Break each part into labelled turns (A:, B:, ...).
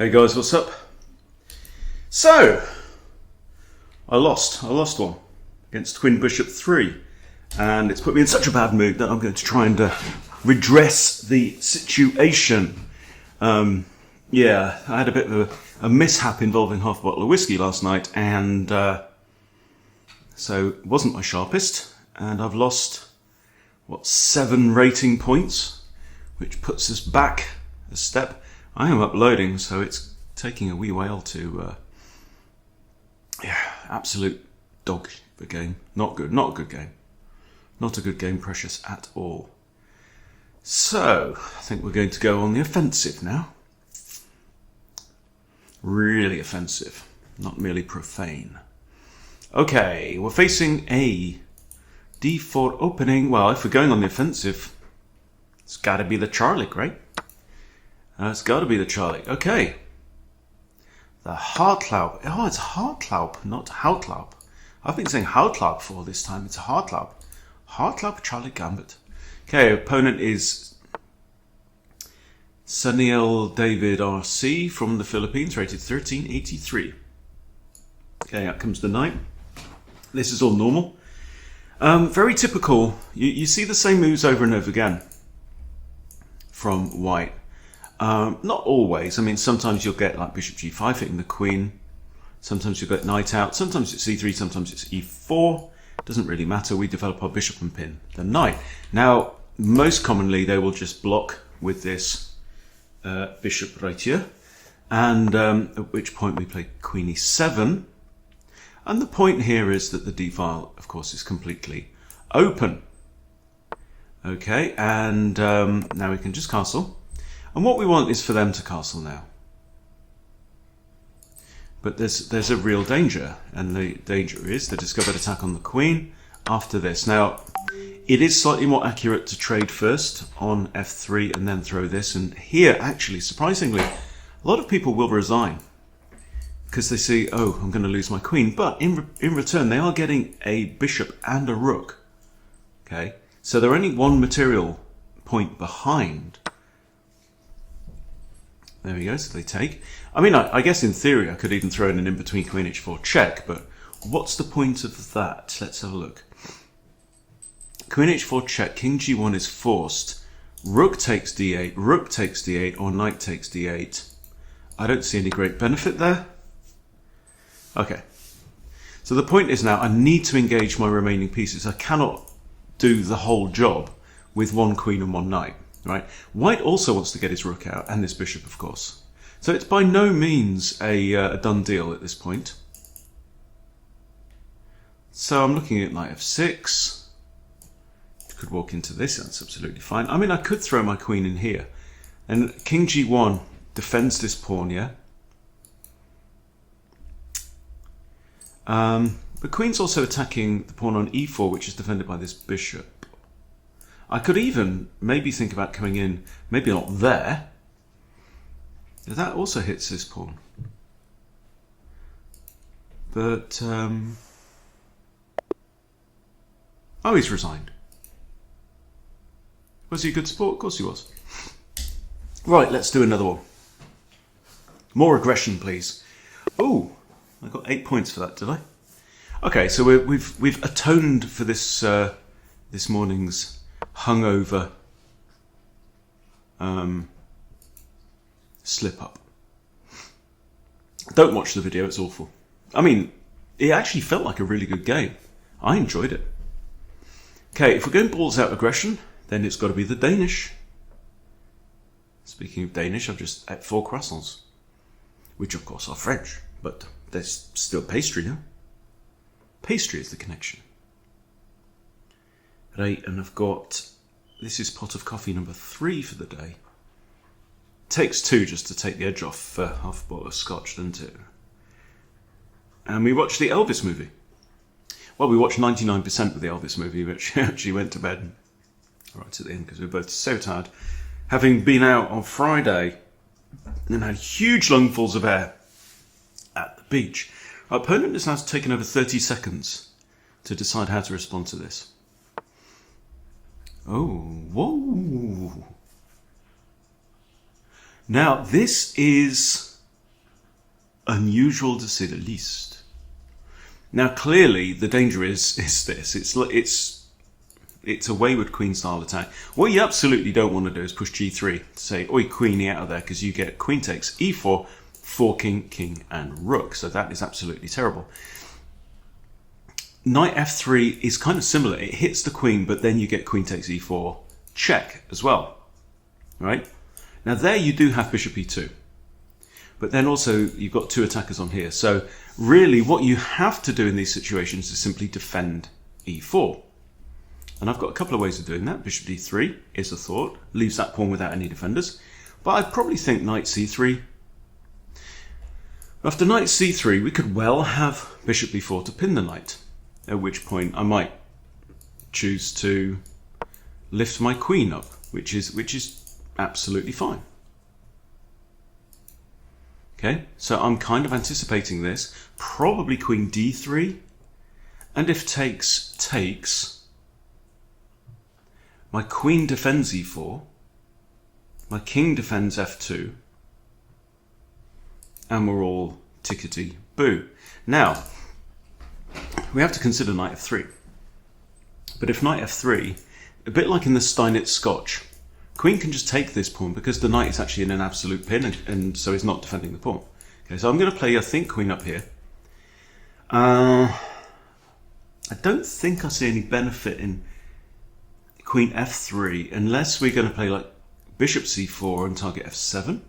A: Hey guys, what's up? So, I lost one against Queen Bishop 3, and it's put me in such a bad mood that I'm going to try and redress the situation. Yeah, I had a bit of a mishap involving half a bottle of whiskey last night, and so it wasn't my sharpest, and I've lost, 7 rating points, which puts us back a step. I am uploading, so it's taking a wee while to, absolute dog of a game. Not good, not a good game. Not a good game, Precious, at all. So, I think we're going to go on the offensive now. Really offensive, not merely profane. Okay, we're facing a d4 opening. Well, if we're going on the offensive, it's got to be the Charlie, right? It's got to be the Charlie. Okay. The Hartlaub. Oh, it's Hartlaub, not Hautlaub. I've been saying Hautlaub for this time. It's Hartlaub. Hartlaub Charlie Gambit. Okay, opponent is Saniel David RC from the Philippines, rated 1383. Okay, out comes the knight. This is all normal. Very typical. You see the same moves over and over again from white. Not always. I mean, sometimes you'll get like bishop g5 hitting the queen. Sometimes you'll get knight out. Sometimes it's c3, sometimes it's e4. Doesn't really matter. We develop our bishop and pin the knight. Now, most commonly, they will just block with this bishop right here. And at which point we play queen e7. And the point here is that the d-file, of course, is completely open. Okay, and now we can just castle. And what we want is for them to castle now. But there's a real danger, and the danger is the discovered attack on the queen after this. Now, it is slightly more accurate to trade first on f3 and then throw this. And here, actually, surprisingly, a lot of people will resign because they see, oh, I'm going to lose my queen. But in return, they are getting a bishop and a rook. Okay, so they're only one material point behind. There we go, so they take. I mean, I guess in theory I could even throw in an in-between queen h4 check, but what's the point of that? Let's have a look. Queen h4 check, king g1 is forced. Rook takes d8, rook takes d8, or knight takes d8. I don't see any great benefit there. Okay. So the point is now I need to engage my remaining pieces. I cannot do the whole job with one queen and one knight. Right. White also wants to get his rook out, and this bishop, of course. So it's by no means a done deal at this point. So I'm looking at knight f6. Could walk into this, that's absolutely fine. I mean, I could throw my queen in here. And king g1 defends this pawn, yeah? The queen's also attacking the pawn on e4, which is defended by this bishop. I could even maybe think about coming in, maybe not there. That also hits this pawn. But, oh, he's resigned. Was he a good sport? Of course he was. Right, let's do another one. More aggression, please. Oh, I got 8 points for that, did I? Okay, so we've atoned for this this morning's hungover slip up. Don't watch the video, it's awful. I mean, it actually felt like a really good game. I enjoyed it. Okay, if we're going balls out aggression, then it's got to be the Danish. Speaking of Danish, I've just ate 4 croissants, which of course are French, but there's still pastry now. Pastry is the connection. Right, and I've got, this is pot of coffee number 3 for the day. Takes 2 just to take the edge off half a bottle of scotch, doesn't it? And we watched the Elvis movie. Well, we watched 99% of the Elvis movie, which actually went to bed right at the end because we were both so tired. Having been out on Friday and had huge lungfuls of air at the beach, our opponent has now taken over 30 seconds to decide how to respond to this. Oh, whoa. Now, this is unusual to say the least. Now, clearly, the danger is this. It's a wayward queen style attack. What you absolutely don't want to do is push g3 to say, oi, queenie out of there, because you get queen takes e4, forking king and rook. So that is absolutely terrible. Knight f3 is kind of similar. It hits the queen, but then you get queen takes e4 check as well, right? Now there you do have bishop e2, but then also you've got two attackers on here. So really what you have to do in these situations is simply defend e4. And I've got a couple of ways of doing that. Bishop d3 is a thought, leaves that pawn without any defenders. But I'd probably think knight c3. After knight c3, we could well have bishop b4 to pin the knight, at which point I might choose to lift my queen up, which is absolutely fine. Okay, so I'm kind of anticipating this. Probably queen d3, and if takes, my queen defends e4, my king defends f2, and we're all tickety-boo. Now, we have to consider knight f3. But if knight f3, a bit like in the Steinitz Scotch, queen can just take this pawn because the knight is actually in an absolute pin, and so he's not defending the pawn. Okay, so I'm going to play, I think, queen up here. I don't think I see any benefit in queen f3 unless we're going to play like bishop c4 and target f7.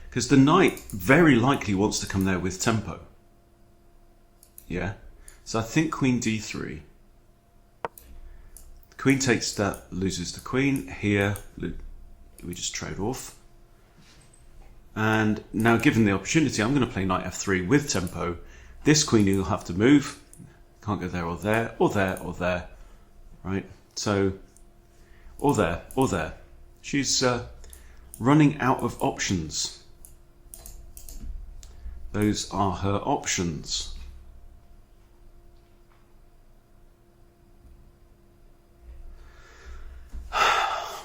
A: Because the knight very likely wants to come there with tempo. Yeah, so I think queen d3. Queen takes that, loses the queen. Here, we just trade off. And now given the opportunity, I'm going to play knight f3 with tempo. This queen will have to move. Can't go there or there, or there, or there. Right, so, or there, or there. She's running out of options. Those are her options.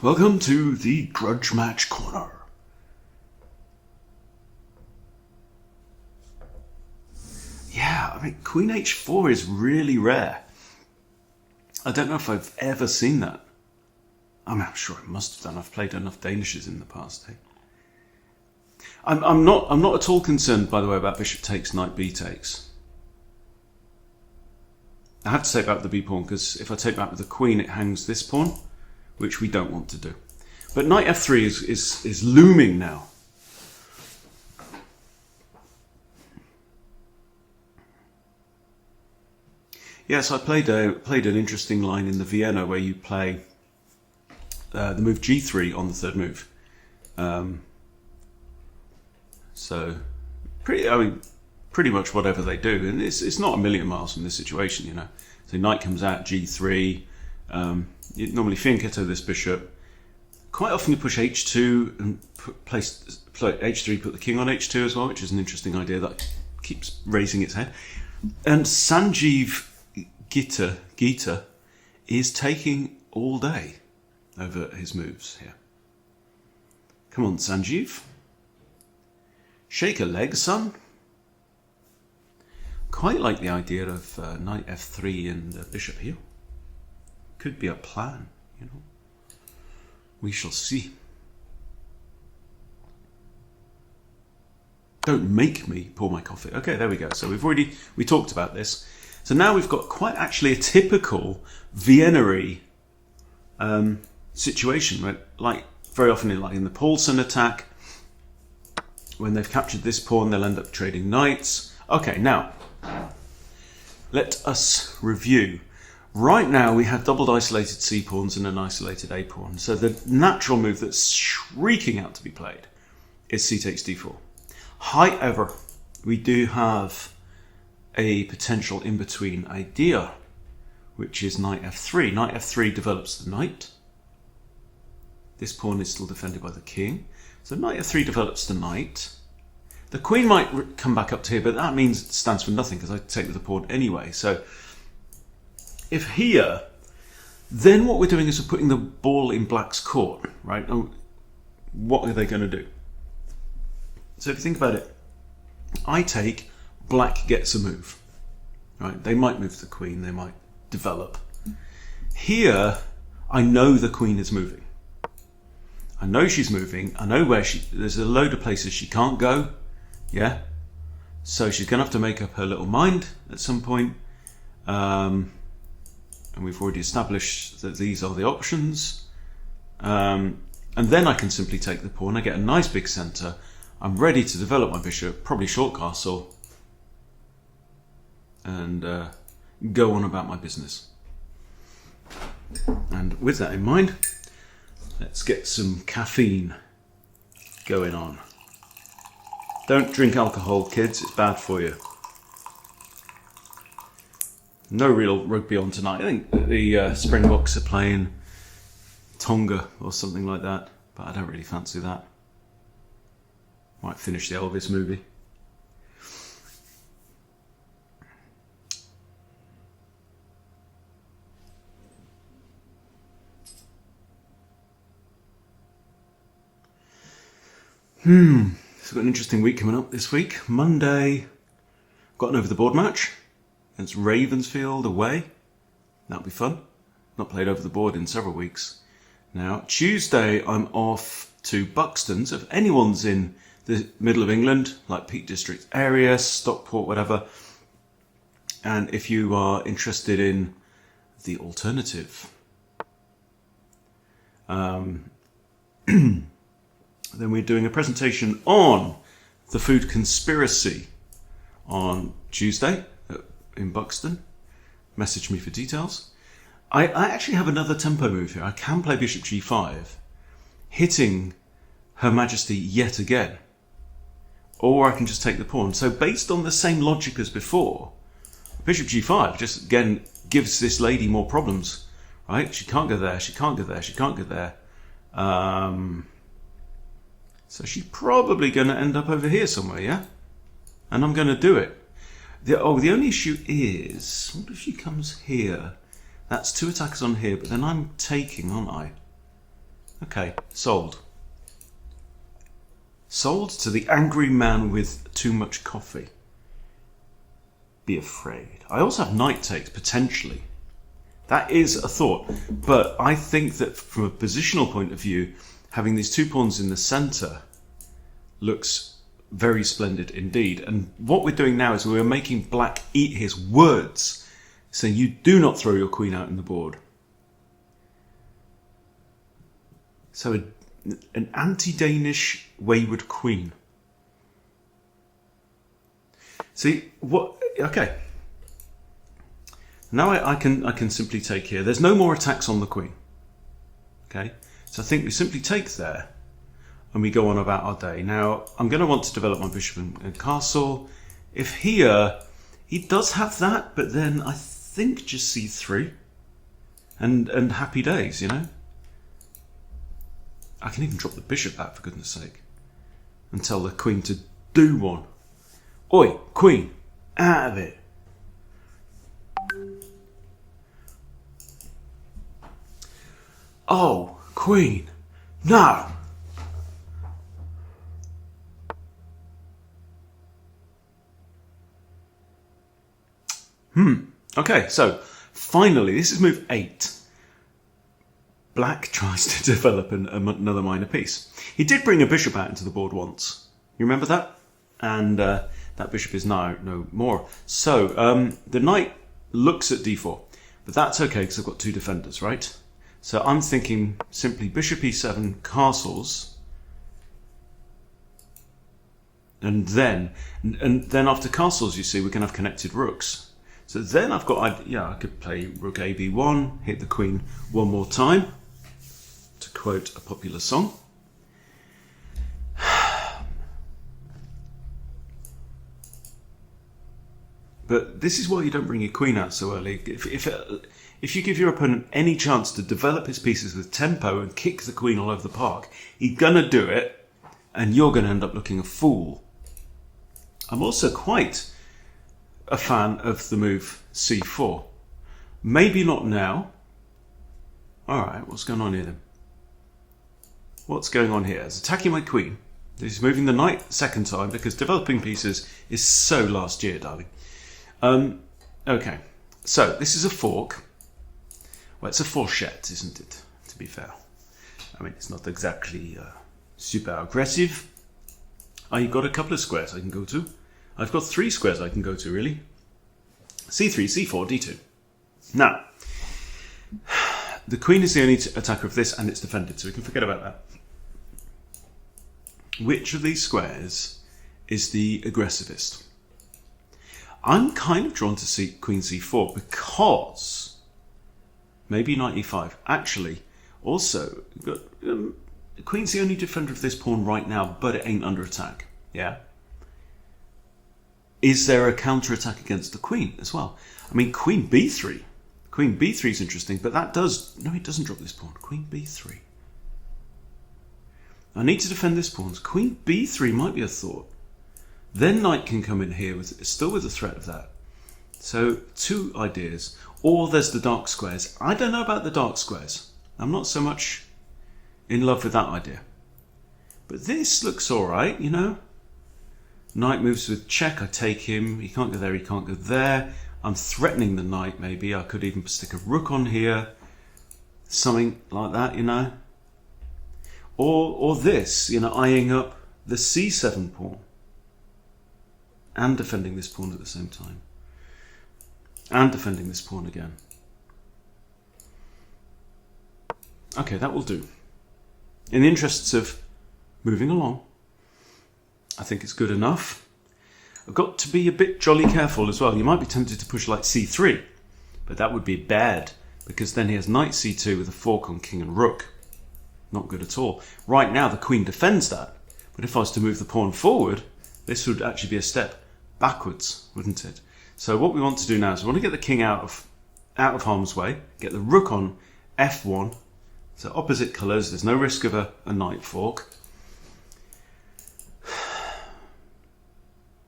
A: Welcome to the grudge match corner. Yeah, I mean, queen h4 is really rare. I don't know if I've ever seen that. I mean, I'm sure I must have done. I've played enough Danishes in the past. Hey? I'm not at all concerned, by the way, about bishop takes, knight b takes. I have to take back the b pawn because if I take back with the queen, it hangs this pawn, which we don't want to do. But knight f3 is looming now. Yes, I played an interesting line in the Vienna where you play the move g3 on the third move. So pretty much whatever they do, and it's not a million miles from this situation, you know. So knight comes out, g3. You normally fianchetto this bishop. Quite often you push h2 and play h3, put the king on h2 as well, which is an interesting idea that keeps raising its head. And Sanjeev Gita is taking all day over his moves here. Come on, Sanjeev. Shake a leg, son. Quite like the idea of knight f3 and bishop here. Could be a plan, you know. We shall see. Don't make me pour my coffee. Okay, there we go. So we talked about this. So now we've got quite actually a typical Vienna-y situation, right? Like very often in the Paulson attack, when they've captured this pawn, they'll end up trading knights. Okay, now let us review. Right now we have doubled isolated c pawns and an isolated a pawn. So the natural move that's shrieking out to be played is c takes d4. However, we do have a potential in-between idea, which is knight f3. Knight f3 develops the knight. This pawn is still defended by the king. So knight f3 develops the knight. The queen might come back up to here, but that means it stands for nothing because I take with the pawn anyway. So if here, then what we're doing is we're putting the ball in black's court, right? What are they going to do? So if you think about it, I take, black gets a move. Right? They might move the queen, they might develop. Here, I know the queen is moving. I know she's moving. I know there's a load of places she can't go. Yeah? So she's going to have to make up her little mind at some point. And we've already established that these are the options. And then I can simply take the pawn. I get a nice big centre. I'm ready to develop my bishop, probably short castle, and go on about my business. And with that in mind, let's get some caffeine going on. Don't drink alcohol, kids, it's bad for you. No real rugby on tonight. I think the Springboks are playing Tonga or something like that, but I don't really fancy that. Might finish the Elvis movie. So we've got an interesting week coming up this week. Monday, got an over the board match against Ravensfield away. That'll be fun. Not played over the board in several weeks. Now, Tuesday, I'm off to Buxton. So if anyone's in the middle of England, like Peak District area, Stockport, whatever, and if you are interested in the alternative, then we're doing a presentation on the food conspiracy on Tuesday in Buxton. Message me for details. I actually have another tempo move here. I can play bishop g5, hitting Her Majesty yet again. Or I can just take the pawn. So based on the same logic as before, bishop g5 just again gives this lady more problems, right? She can't go there, she can't go there, she can't go there. So she's probably going to end up over here somewhere, yeah? And I'm going to do it. The only issue is, what if she comes here? That's two attackers on here, but then I'm taking, aren't I? Okay, sold. Sold to the angry man with too much coffee. Be afraid. I also have knight takes, potentially. That is a thought. But I think that from a positional point of view, having these two pawns in the centre looks very splendid indeed. And what we're doing now is we're making black eat his words. So you do not throw your queen out in the board. So an anti-Danish wayward queen. See what? Okay. Now I can simply take here. There's no more attacks on the queen. Okay. So I think we simply take there, and we go on about our day. Now I'm going to want to develop my bishop and castle. If here he does have that, but then I think just c3, and happy days, you know. I can even drop the bishop back, for goodness sake, and tell the queen to do one. Oi, queen, out of it. Oh, queen, no. Okay, so finally, this is move 8. Black tries to develop another minor piece. He did bring a bishop out into the board once. You remember that? And that bishop is now no more. So the knight looks at d4, but that's okay because I've got two defenders, right? So I'm thinking simply bishop e7, castles, and then after castles, you see, we can have connected rooks. So then I've got, I could play rook a b1, hit the queen one more time, to quote a popular song. But this is why you don't bring your queen out so early. If you give your opponent any chance to develop his pieces with tempo and kick the queen all over the park, he's going to do it, and you're going to end up looking a fool. I'm also quite a fan of the move c4. Maybe not now. Alright, what's going on here then? What's going on here? It's attacking my queen. He's moving the knight second time because developing pieces is so last year, darling. Okay, so this is a fork. Well, it's a fourchette, isn't it, to be fair? I mean, it's not exactly super aggressive. I've got a couple of squares I can go to. I've got 3 squares I can go to, really. C3, C4, D2. Now, the queen is the only attacker of this, and it's defended, so we can forget about that. Which of these squares is the aggressivist? I'm kind of drawn to see Queen C4 because maybe Knight E5. Actually, also, Queen's the only defender of this pawn right now, but it ain't under attack. Yeah. Is there a counter-attack against the queen as well? I mean, Queen B3. Queen B3 is interesting, but that does... No, it doesn't drop this pawn. Queen B3. I need to defend this pawn. Queen B3 might be a thought. Then knight can come in here, still with the threat of that. So, 2 ideas. Or there's the dark squares. I don't know about the dark squares. I'm not so much in love with that idea. But this looks alright, you know. Knight moves with check, I take him. He can't go there, he can't go there. I'm threatening the knight, maybe. I could even stick a rook on here. Something like that, you know. Or this, you know, eyeing up the C7 pawn. And defending this pawn at the same time. And defending this pawn again. Okay, that will do. In the interests of moving along, I think it's good enough. I've got to be a bit jolly careful as well. You might be tempted to push like C3, but that would be bad because then he has knight C2 with a fork on king and rook. Not good at all. Right now the queen defends that, but if I was to move the pawn forward, this would actually be a step backwards, wouldn't it? So what we want to do now is we want to get the king out of harm's way, get the rook on F1, so opposite colours, there's no risk of a knight fork.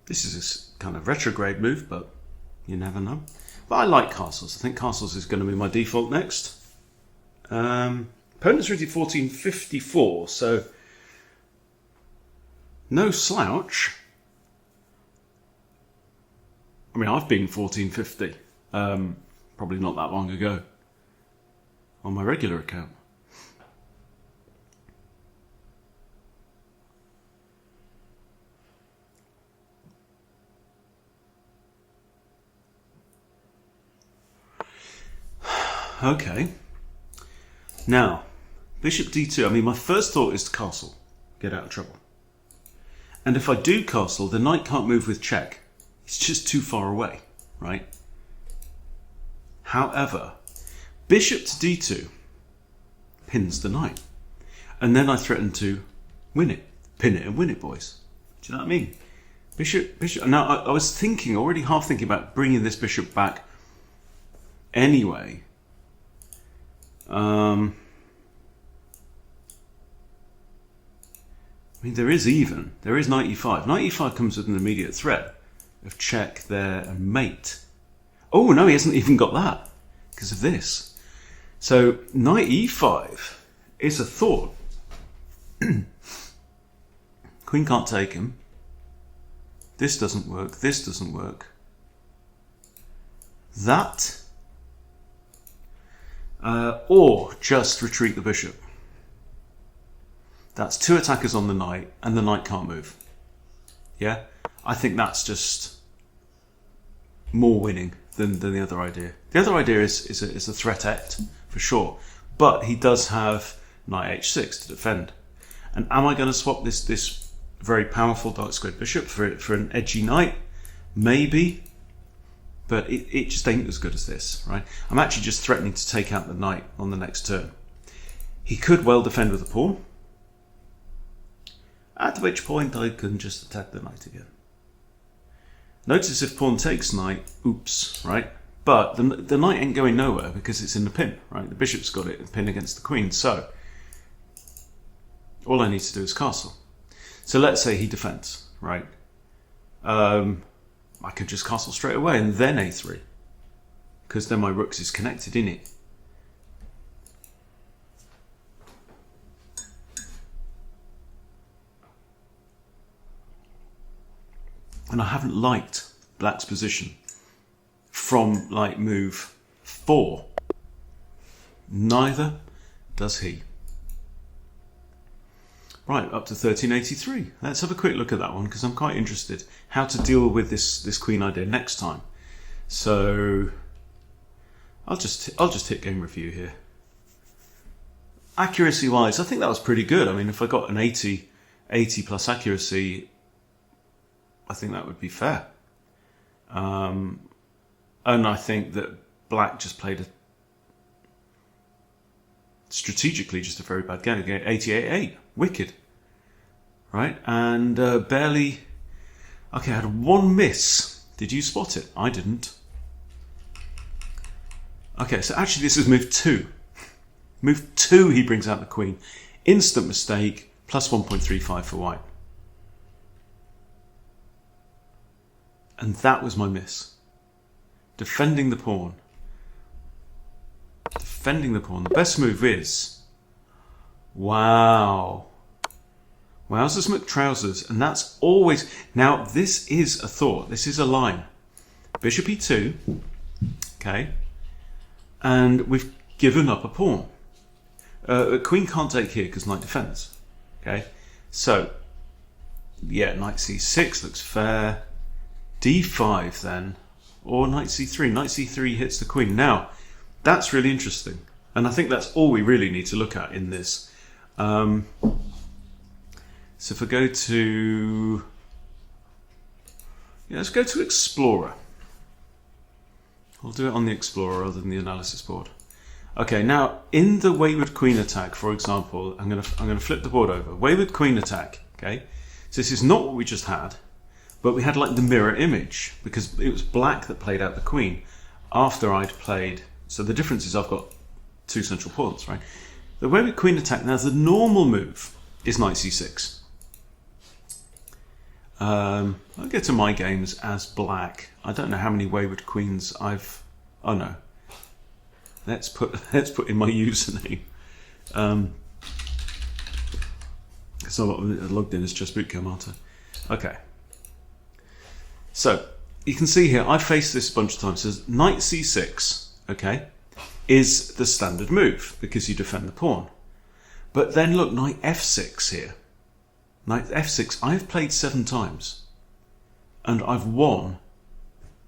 A: This is a kind of retrograde move, but you never know. But I like castles. I think castles is going to be my default next. Opponent's rated 1454, so no slouch. I mean, I've been 1450, probably not that long ago, on my regular account. Okay. Now, bishop d2. I mean, my first thought is to castle. Get out of trouble. And if I do castle, the knight can't move with check. It's just too far away, right? However, bishop to d2 pins the knight. And then I threaten to win it. Pin it and win it, boys. Do you know what I mean? Bishop. Now, I was thinking, already half thinking about bringing this bishop back anyway. I mean, there is knight e5. Knight e5 comes with an immediate threat of check there and mate. Oh no, he hasn't even got that because of this. So knight e5 is a thought. Queen can't take him. This doesn't work. This doesn't work. That. Or just retreat the bishop. That's 2 attackers on the knight, and the knight can't move. Yeah? I think that's just more winning than the other idea. The other idea is a threat act, for sure. But he does have knight h6 to defend. And am I going to swap this very powerful dark squared bishop for an edgy knight? Maybe. But it just ain't as good as this, right? I'm actually just threatening to take out the knight on the next turn. He could well defend with a pawn. At which point I can just attack the knight again. Notice if pawn takes knight, oops, right? But the knight ain't going nowhere because it's in the pin, right? The bishop's got it, pin against the queen. So all I need to do is castle. So let's say he defends, right? I could just castle straight away and then a3. Because then my rooks is connected in it. and I haven't liked black's position from like move 4. Neither does he. Right, up to 1383. Let's have a quick look at that one because I'm quite interested how to deal with this queen idea next time. So I'll just hit game review here. Accuracy wise, I think that was pretty good. I mean, if I got an 80 plus accuracy, I think that would be fair. And I think that black just played strategically just a very bad game. 88-8, wicked, right? And barely. Okay, I had one miss. Did you spot it? I didn't. Okay, so actually this is move 2. Move 2, he brings out the queen. Instant mistake, plus 1.35 for white. And that was my miss. Defending the pawn. Defending the pawn. The best move is... Wow. Wowzers McTrousers. And that's always... Now, this is a thought. This is a line. Bishop e2. Okay. And we've given up a pawn. Queen can't take here because knight defends. Okay. So, yeah, knight c6 looks fair. d5 then. Or knight c3. Knight c3 hits the queen. Now, that's really interesting. And I think that's all we really need to look at in this. So if I go to... Yeah, let's go to Explorer. I'll do it on the Explorer rather than the analysis board. Okay, now in the Wayward Queen attack, for example, I'm gonna flip the board over. Wayward Queen attack, okay? So this is not what we just had, but we had like the mirror image because it was black that played out the queen after I'd played. So the difference is I've got 2 central pawns, right? The Wayward Queen attack, now the normal move is knight c6. I'll get to my games as black. I don't know how many Wayward Queens I've... Oh no. Let's put in my username. It's not logged in as just bootcamp. Okay. So you can see here I faced this a bunch of times. It says knight c6, okay, is the standard move because you defend the pawn. But then look, knight f6 here. Knight f6 I've played 7 times and I've won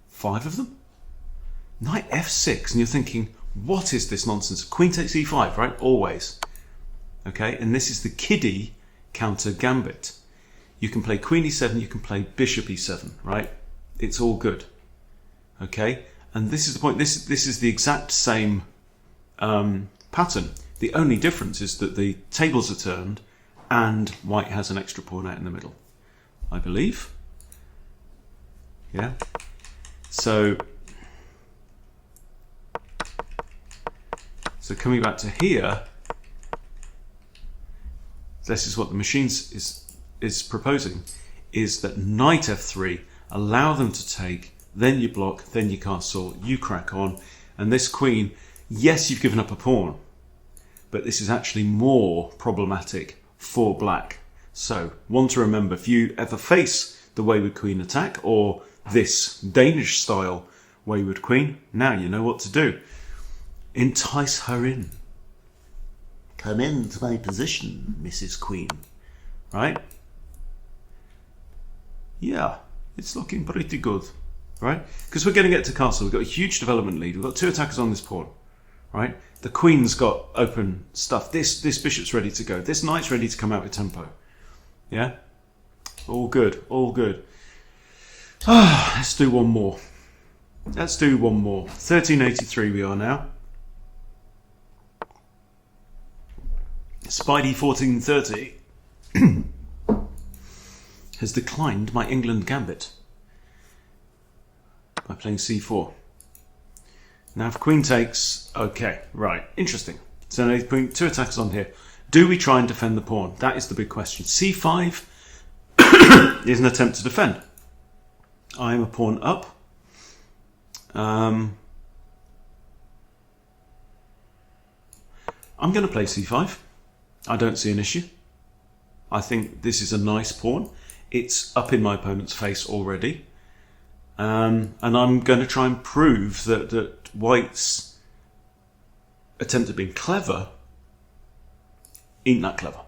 A: 5 of them. Knight f6 and you're thinking, what is this nonsense? Queen takes e5, right? Always. Okay, and this is the kiddie counter gambit. You can play queen e7, you can play bishop e7, right? It's all good. Okay, and this is the point. This is the exact same pattern. The only difference is that the tables are turned and white has an extra pawn out in the middle, I believe. Yeah. So coming back to here, this is what the machine is proposing, is that knight f3, allow them to take, then you block, then you castle, you crack on, and this queen, yes, you've given up a pawn, but this is actually more problematic for black. So, one to remember, if you ever face the Wayward Queen attack, or this Danish-style Wayward Queen, now you know what to do. Entice her in. Come into my position, Mrs. Queen. Right? Yeah, it's looking pretty good. Right? Because we're going to get to castle. We've got a huge development lead. We've got 2 attackers on this pawn. Right? The queen's got open stuff. This bishop's ready to go. This knight's ready to come out with tempo. Yeah? All good. All good. Let's do one more. Let's do one more. 1383 we are now. Spidey 1430 has declined my England gambit by playing c4. Now if queen takes, okay, right, interesting. So now he's putting 2 attacks on here. Do we try and defend the pawn? That is the big question. c5 is an attempt to defend. I am a pawn up. I'm going to play c5. I don't see an issue. I think this is a nice pawn. it's up in my opponent's face already. And I'm going to try and prove that White's attempt at being clever ain't that clever.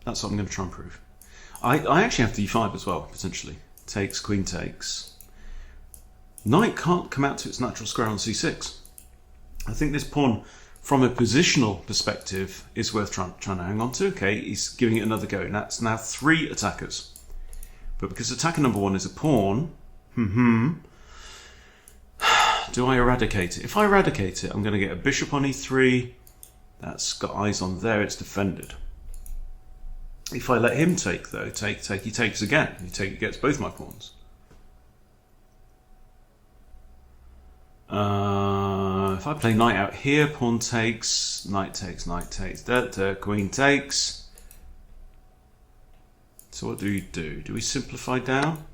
A: That's what I'm going to try and prove. I actually have d5 as well, potentially. Takes, queen takes. Knight can't come out to its natural square on c6. I think this pawn, from a positional perspective, is worth trying to hang on to. Okay, he's giving it another go. And that's now 3 attackers. But because attacker number 1 is a pawn, do I eradicate it? If I eradicate it, I'm going to get a bishop on e3. That's got eyes on there, it's defended. If I let him take, though, take, he takes again. He gets both my pawns. If I play knight out here, pawn takes, knight takes, queen takes. So what do we do? Do we simplify down?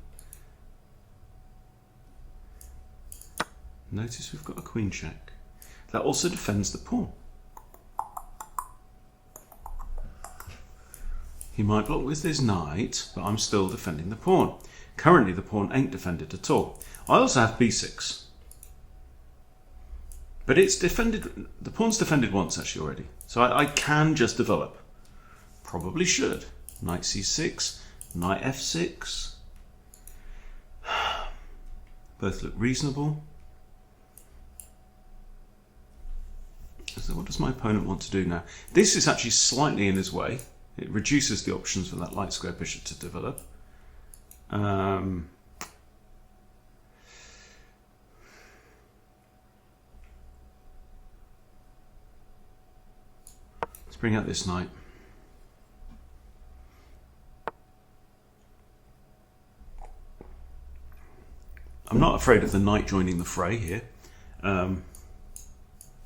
A: Notice we've got a queen check. That also defends the pawn. He might block with his knight, but I'm still defending the pawn. Currently the pawn ain't defended at all. I also have b6. But it's defended, the pawn's defended once actually already. So I can just develop. Probably should. Knight c6, knight f6. Both look reasonable. So what does my opponent want to do now? This is actually slightly in his way. It reduces the options for that light square bishop to develop. Let's bring out this knight. I'm not afraid of the knight joining the fray here and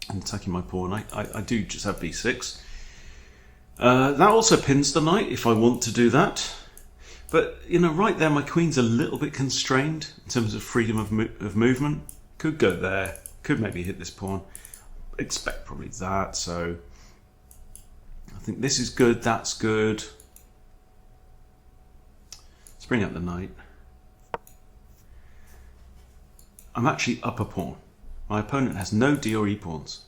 A: attacking my pawn. I do just have b6. That also pins the knight if I want to do that. But, you know, right there my queen's a little bit constrained in terms of freedom of movement. Could go there, could maybe hit this pawn. Expect probably that, so I think this is good, that's good. Let's bring out the knight. I'm actually up a pawn. My opponent has no d or e pawns.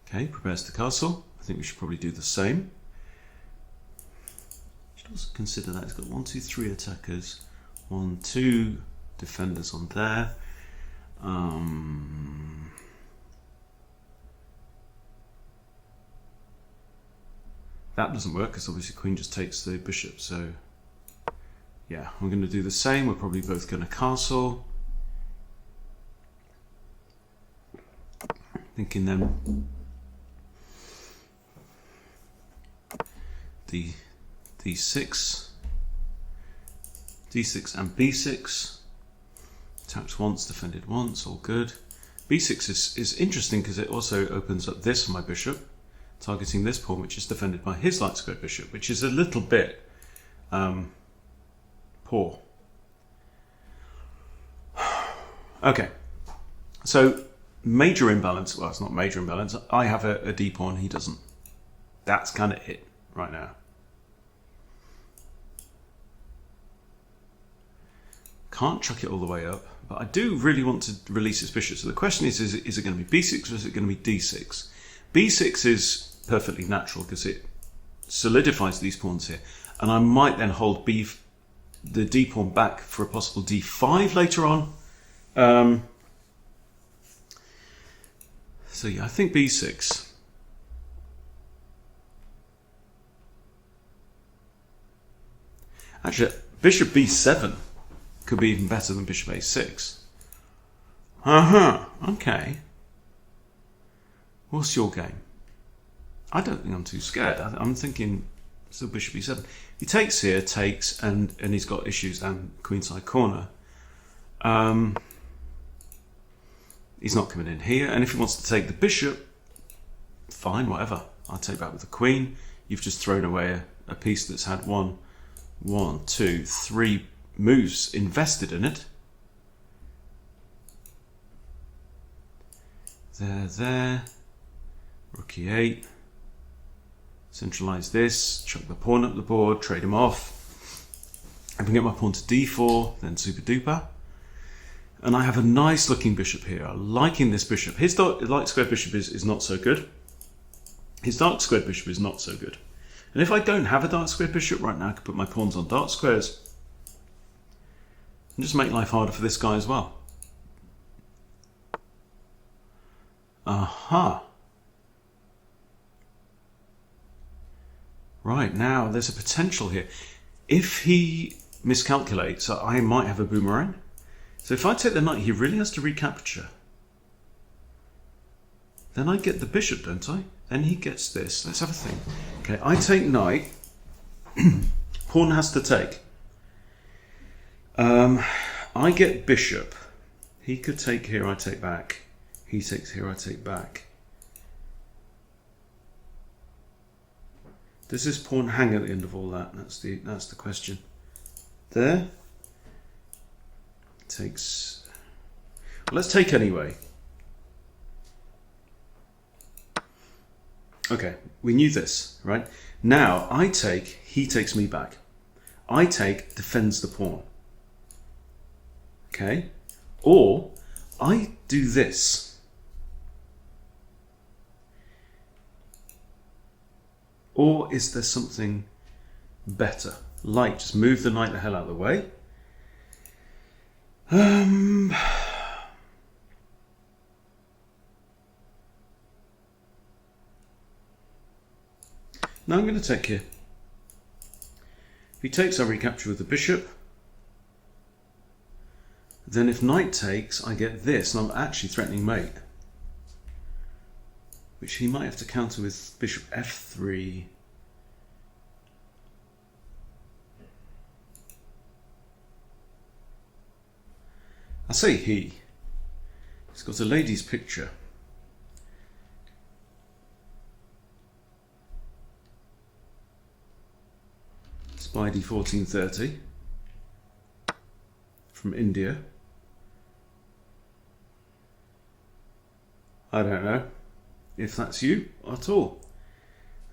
A: Okay, prepares to castle. I think we should probably do the same. Should also consider that he's got 1, 2, 3 attackers, 1, 2 defenders on there. That doesn't work because obviously queen just takes the bishop, so yeah, I'm going to do the same. We're probably both going to castle. Thinking then d6 and b6. Tapped once, defended once, all good. b6 is interesting because it also opens up this for my bishop, targeting this pawn, which is defended by his light square bishop, which is a little bit poor. Okay, so major imbalance. Well, it's not major imbalance. I have a d pawn, he doesn't. That's kind of it right now. Can't chuck it all the way up, but I do really want to release his bishop. So the question is it going to be b6 or is it going to be d6? b6 is perfectly natural because it solidifies these pawns here, and I might then hold the d pawn back for a possible d5 later on. So yeah, I think b6. Actually, bishop b7 could be even better than bishop a6. Okay. What's your game? I don't think I'm too scared. I'm thinking still bishop e7. He takes here, takes, and he's got issues down queenside corner. He's not coming in here, and if he wants to take the bishop, fine, whatever. I'll take back with the queen. You've just thrown away a piece that's had 1, 2, 3 moves invested in it. There. Rook e8. Centralize this, chuck the pawn up the board, trade him off. I can get my pawn to d4, then super duper. And I have a nice looking bishop here. I'm liking this bishop. His light square bishop is not so good. His dark square bishop is not so good. And if I don't have a dark square bishop right now, I can put my pawns on dark squares and just make life harder for this guy as well. Aha. Right, now there's a potential here. If he miscalculates, I might have a boomerang. So if I take the knight, he really has to recapture. Then I get the bishop, don't I? Then he gets this. Let's have a think. Okay, I take knight. Pawn has to take. I get bishop. He could take here, I take back. He takes here, I take back. Does this pawn hang at the end of all that? That's the question. There. Takes. Well, let's take anyway. Okay, we knew this, right? Now I take, he takes me back. I take, defends the pawn. Okay? Or I do this. Or is there something better? Like just move the knight the hell out of the way. Now I'm going to take here. If he takes, I recapture with the bishop. Then if knight takes, I get this, and I'm actually threatening mate. Which he might have to counter with bishop f3. I say he. He's got a lady's picture. Spidey 1430 from India. I don't know if that's you at all.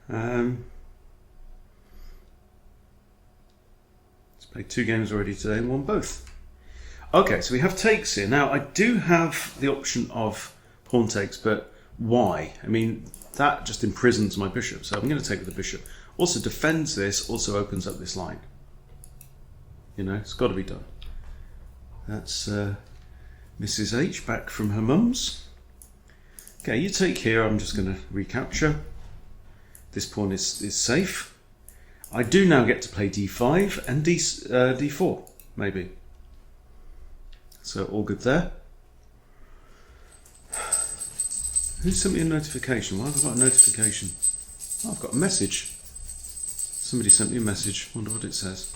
A: He's played 2 games already today and won both. Okay, so we have takes here. Now I do have the option of pawn takes, but why? I mean, that just imprisons my bishop, so I'm going to take with the bishop. Also defends this, also opens up this line. You know, it's got to be done. That's Mrs. H back from her mum's. Okay, you take here, I'm just going to recapture. This pawn is safe. I do now get to play d5 and d4, maybe. So all good there. Who sent me a notification? Why have I got a notification? Oh, I've got a message. Somebody sent me a message. Wonder what it says.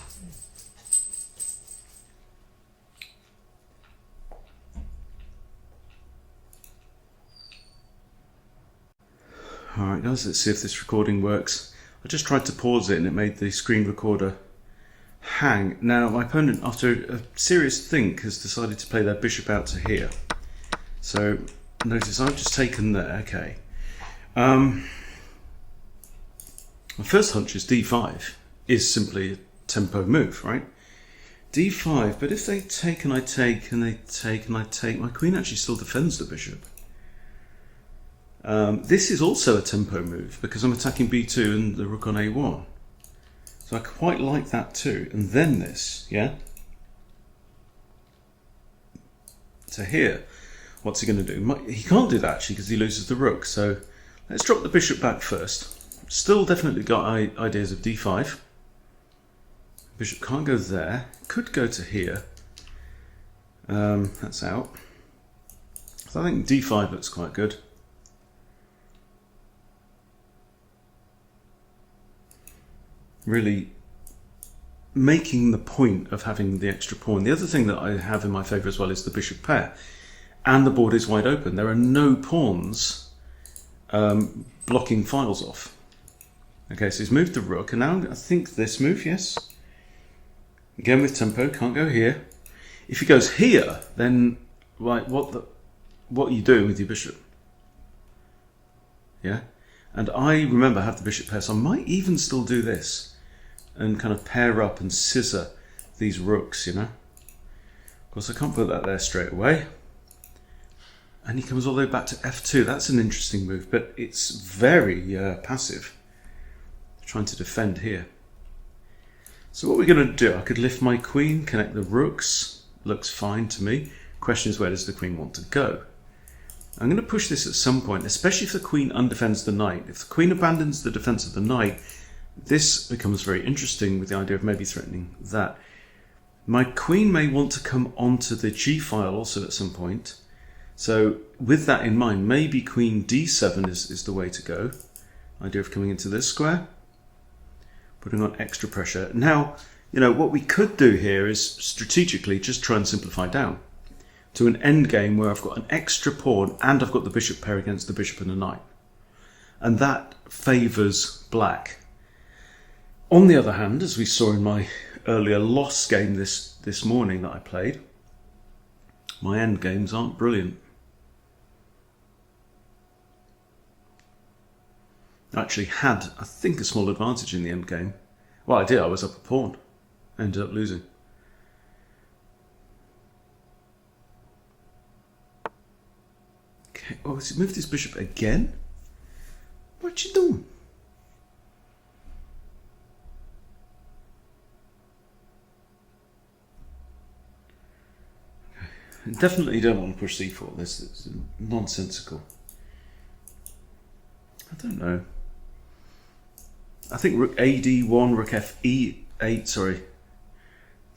A: Alright guys, let's see if this recording works. I just tried to pause it and it made the screen recorder hang. Now my opponent, after a serious think, has decided to play their bishop out to here. So notice I've just taken there. Okay. My first hunch is d5 is simply a tempo move, right? d5, but if they take and I take and they take and I take, my queen actually still defends the bishop. This is also a tempo move because I'm attacking b2 and the rook on a1. So I quite like that too. And then this, yeah? So here, what's he going to do? He can't do that actually because he loses the rook. So let's drop the bishop back first. Still definitely got ideas of d5. Bishop can't go there. Could go to here. That's out. So I think d5 looks quite good. Really making the point of having the extra pawn. The other thing that I have in my favour as well is the bishop pair. And the board is wide open. There are no pawns blocking files off. Okay, so he's moved the rook, and now I think this move, yes. Again with tempo, can't go here. If he goes here, then right, what are you doing with your bishop? Yeah, and I remember I have the bishop pair, so I might even still do this and kind of pair up and scissor these rooks, you know. Of course, I can't put that there straight away. And he comes all the way back to f2. That's an interesting move, but it's very passive. Trying to defend here. So what we're going to do, I could lift my queen, connect the rooks. Looks fine to me. Question is, where does the queen want to go? I'm going to push this at some point, especially if the queen undefends the knight. If the queen abandons the defense of the knight, this becomes very interesting with the idea of maybe threatening that. My queen may want to come onto the g file also at some point. So with that in mind, maybe queen d7 is the way to go. Idea of coming into this square, putting on extra pressure. Now, you know, what we could do here is strategically just try and simplify down to an end game where I've got an extra pawn and I've got the bishop pair against the bishop and the knight. And that favours black. On the other hand, as we saw in my earlier loss game this morning that I played, my end games aren't brilliant. I actually had, I think, a small advantage in the end game. Well, I did. I was up a pawn. Ended up losing. Okay. Oh, has he moved his bishop again? What you doing? Okay. Definitely don't want to push c4. This is nonsensical. I don't know. I think rook ad1, rook fe8, sorry.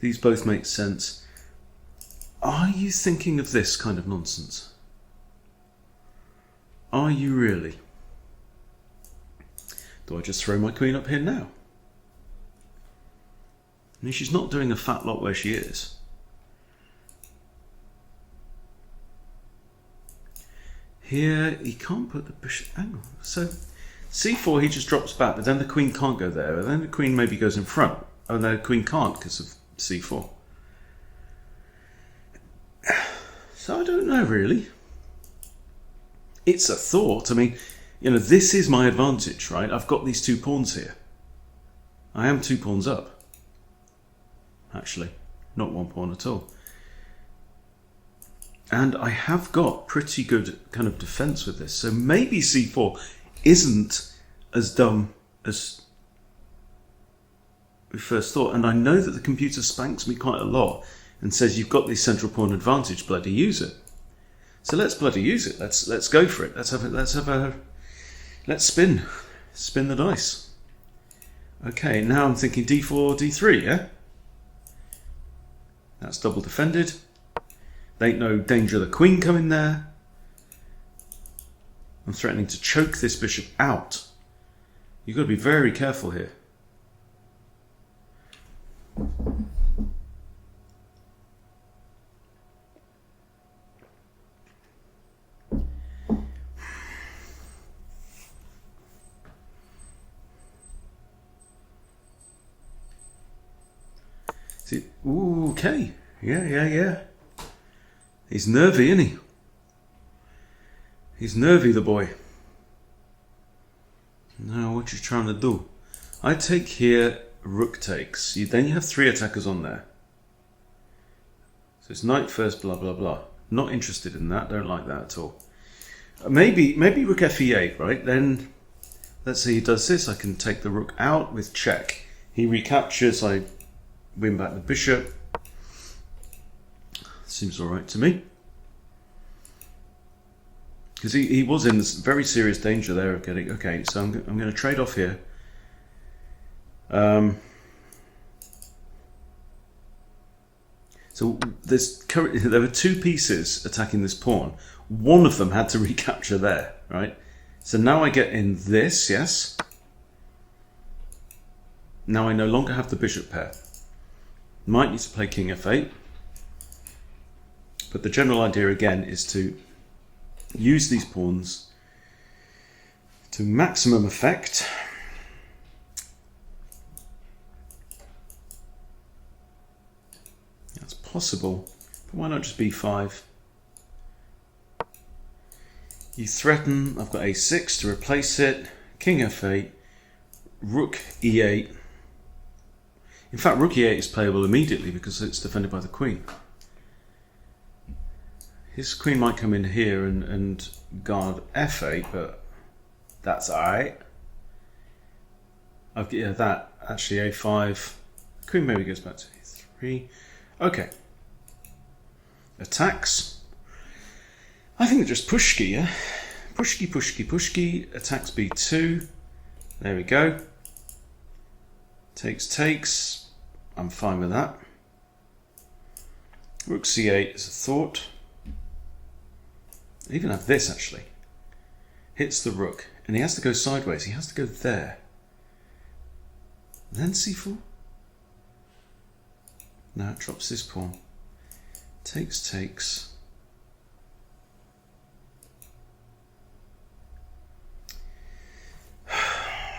A: These both make sense. Are you thinking of this kind of nonsense? Are you really? Do I just throw my queen up here now? I mean, she's not doing a fat lot where she is. Here, he can't put the bishop angle. So, c4, he just drops back, but then the queen can't go there. And then the queen maybe goes in front. Oh no, the queen can't because of c4. So I don't know, really. It's a thought. I mean, you know, this is my advantage, right? I've got these two pawns here. I am 2 pawns up. Actually, not 1 pawn at all. And I have got pretty good kind of defense with this. So maybe c4 isn't as dumb as we first thought. And I know that the computer spanks me quite a lot and says, you've got this central pawn advantage, bloody use it. So let's bloody use it. Let's go for it. Let's spin the dice. Okay, now I'm thinking d4, d3, yeah? That's double defended. There ain't no danger of the queen coming there. I'm threatening to choke this bishop out. You've got to be very careful here. See, ooh, okay. Yeah. He's nervy, isn't he? He's nervy, the boy. Now, what you trying to do? I take here, rook takes. Then you have 3 attackers on there. So it's knight first, blah, blah, blah. Not interested in that. Don't like that at all. Maybe rook fe8, right? Then, let's say he does this. I can take the rook out with check. He recaptures. I win back the bishop. Seems all right to me. Because he was in this very serious danger there of getting... Okay, so I'm going to trade off here. So there were 2 pieces attacking this pawn. One of them had to recapture there, right? So now I get in this, yes. Now I no longer have the bishop pair. Might need to play king f8. But the general idea again is to use these pawns to maximum effect. That's possible, but why not just b5? You threaten, I've got a6 to replace it, king f8, rook e8. In fact, rook e8 is playable immediately because it's defended by the queen. His queen might come in here and guard f8, but that's alright. Yeah, that actually a5. Queen maybe goes back to a3. Okay. Attacks. I think just pushki, yeah? Pushki, pushki, pushki. Attacks b2. There we go. Takes, takes. I'm fine with that. Rook c8 is a thought. I even have this actually. Hits the rook. And he has to go sideways. He has to go there. Then c4. Now it drops this pawn. Takes, takes.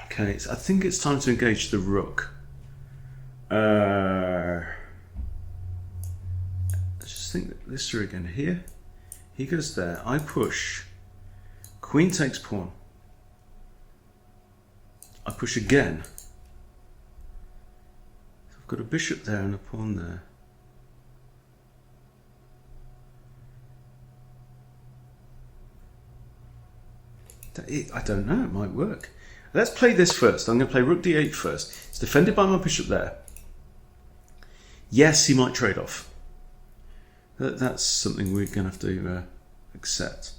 A: Okay, so I think it's time to engage the rook. I just think that this through again here. He goes there. I push. Queen takes pawn. I push again. So I've got a bishop there and a pawn there. I don't know, it might work. Let's play this first. I'm going to play rook d8 first. It's defended by my bishop there. Yes, he might trade off. That's something we're going to have to accept.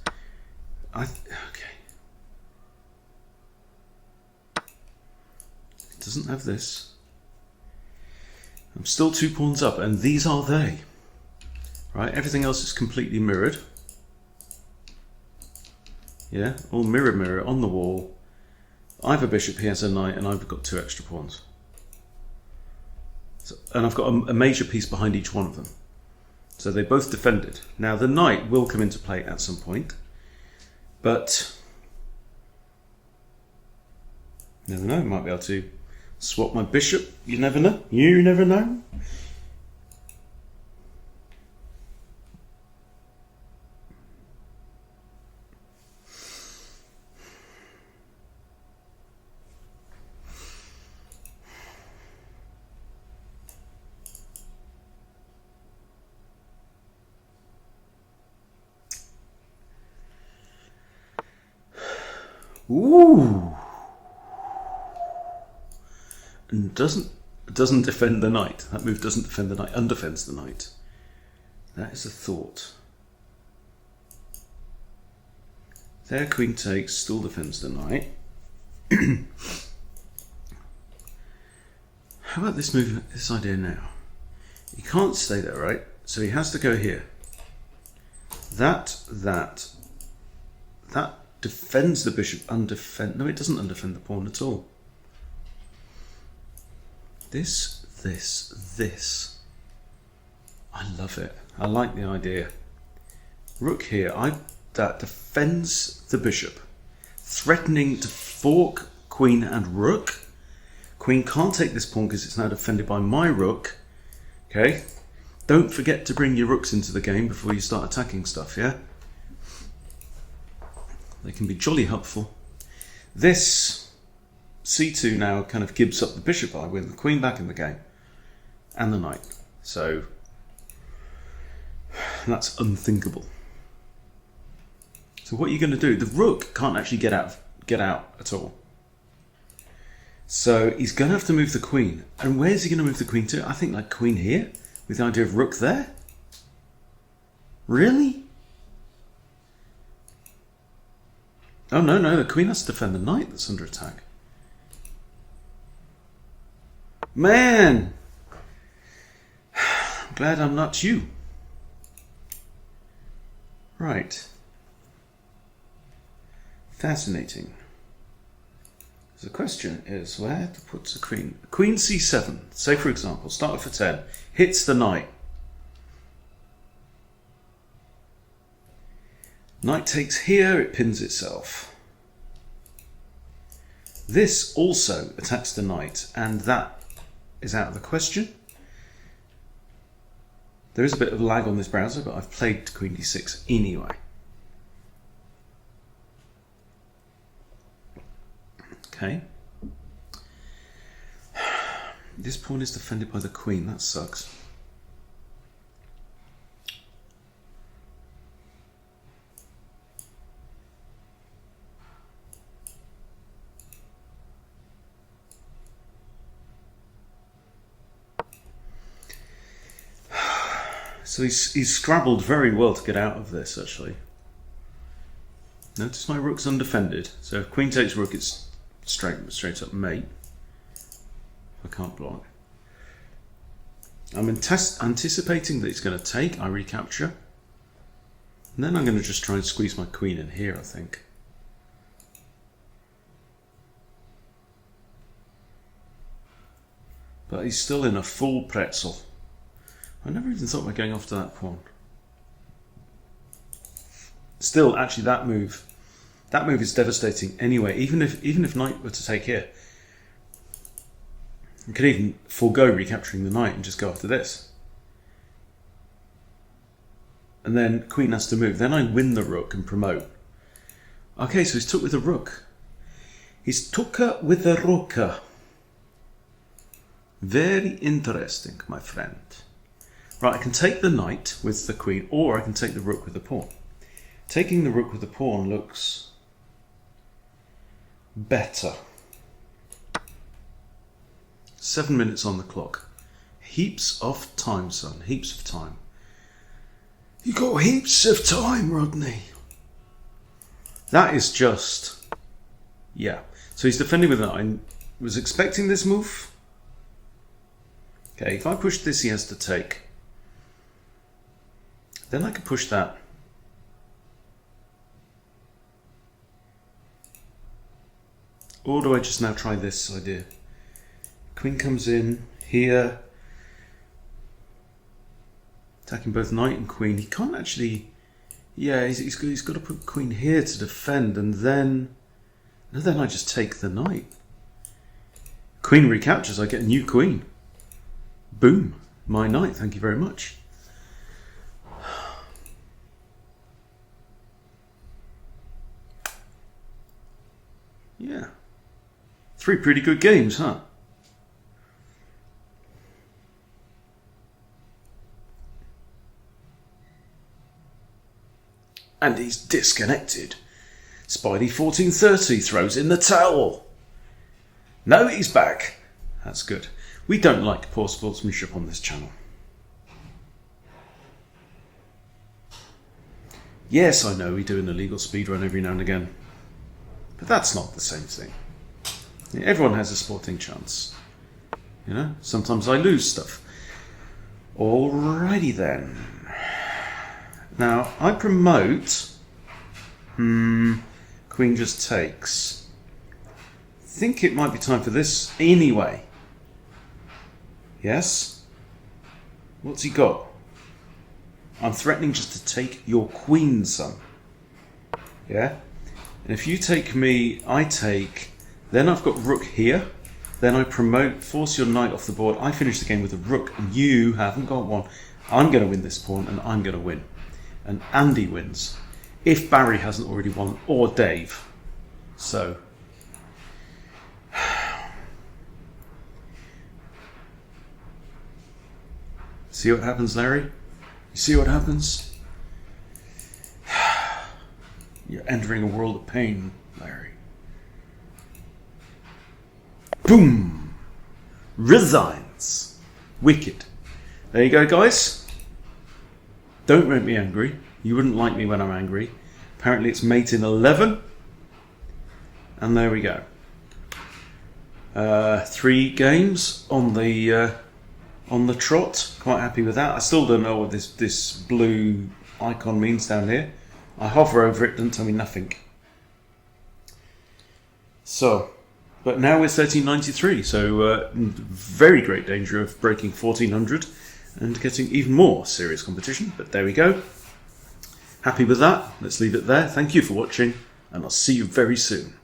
A: Okay. It doesn't have this. I'm still 2 pawns up, and these are they. Right, everything else is completely mirrored. Yeah, all mirror, mirror on the wall. I have a bishop, he has a knight, and I've got 2 extra pawns. So, and I've got a major piece behind each one of them. So they both defended. Now the knight will come into play at some point, but you never know, I might be able to swap my bishop. You never know. You never know. Ooh. And doesn't defend the knight. That move doesn't defend the knight, undefends the knight. That is a thought. There, queen takes, still defends the knight. How about this move, this idea now? He can't stay there, right? So he has to go here. That defends the bishop, no, it doesn't undefend the pawn at all. This. I love it. I like the idea. Rook here, that defends the bishop. Threatening to fork queen and rook. Queen can't take this pawn because it's now defended by my rook. Okay? Don't forget to bring your rooks into the game before you start attacking stuff, yeah? They can be jolly helpful. This c2 now kind of gives up the bishop I win the queen back in the game. And the knight. So that's unthinkable. So what are you going to do? The rook can't actually get out at all. So he's going to have to move the queen. And where's he going to move the queen to? I think like queen here, with the idea of rook there. Really? Oh no, the queen has to defend the knight that's under attack. Man! I'm glad I'm not you. Right. Fascinating. So the question is where to put the queen. Queen c7, say for example, start for 10, hits the knight. Knight takes here, it pins itself. This also attacks the knight, and that is out of the question. There is a bit of lag on this browser, but I've played queen d6 anyway. Okay. This pawn is defended by the queen. That sucks. So he's scrabbled very well to get out of this, actually. Notice my rook's undefended. So if queen takes rook, it's straight up mate. I can't block. I'm anticipating that he's going to take. I recapture. And then I'm going to just try and squeeze my queen in here, I think. But he's still in a full pretzel. I never even thought about going after that pawn. Still, actually, that move is devastating anyway. Even if knight were to take here, you could even forego recapturing the knight and just go after this. And then queen has to move. Then I win the rook and promote. Okay, so he's took with the rook. He's took with the rook. Very interesting, my friend. Right, I can take the knight with the queen, or I can take the rook with the pawn. Taking the rook with the pawn looks better. 7 minutes on the clock. Heaps of time, son. Heaps of time. You got heaps of time, Rodney. That is just... yeah. So he's defending with that. I was expecting this move. Okay, if I push this, he has to take. Then I can push that. Or do I just now try this idea? Queen comes in here. Attacking both knight and queen. He can't actually... yeah, he's got to put queen here to defend, and then... no, then I just take the knight. Queen recaptures, I get a new queen. Boom. My knight, thank you very much. Yeah. 3 pretty good games, huh? And he's disconnected. Spidey 1430 throws in the towel. No, he's back. That's good. We don't like poor sportsmanship on this channel. Yes, I know we do an illegal speedrun every now and again. But that's not the same thing. Everyone has a sporting chance. You know, sometimes I lose stuff. Alrighty then. Now, I promote. Queen just takes. I think it might be time for this anyway. Yes? What's he got? I'm threatening just to take your queen, son. Yeah? And if you take me, I take. Then I've got rook here. Then I promote, force your knight off the board. I finish the game with a rook, and you haven't got one. I'm going to win this pawn, and I'm going to win. And Andy wins. If Barry hasn't already won, or Dave. So. See what happens, Larry? You see what happens? You're entering a world of pain, Larry. Boom! Resigns. Wicked. There you go, guys. Don't make me angry. You wouldn't like me when I'm angry. Apparently it's mate in 11. And there we go. 3 games on the trot. Quite happy with that. I still don't know what this blue icon means down here. I hover over it, doesn't tell me nothing. So, but now we're 1393, so very great danger of breaking 1400 and getting even more serious competition. But there we go. Happy with that. Let's leave it there. Thank you for watching, and I'll see you very soon.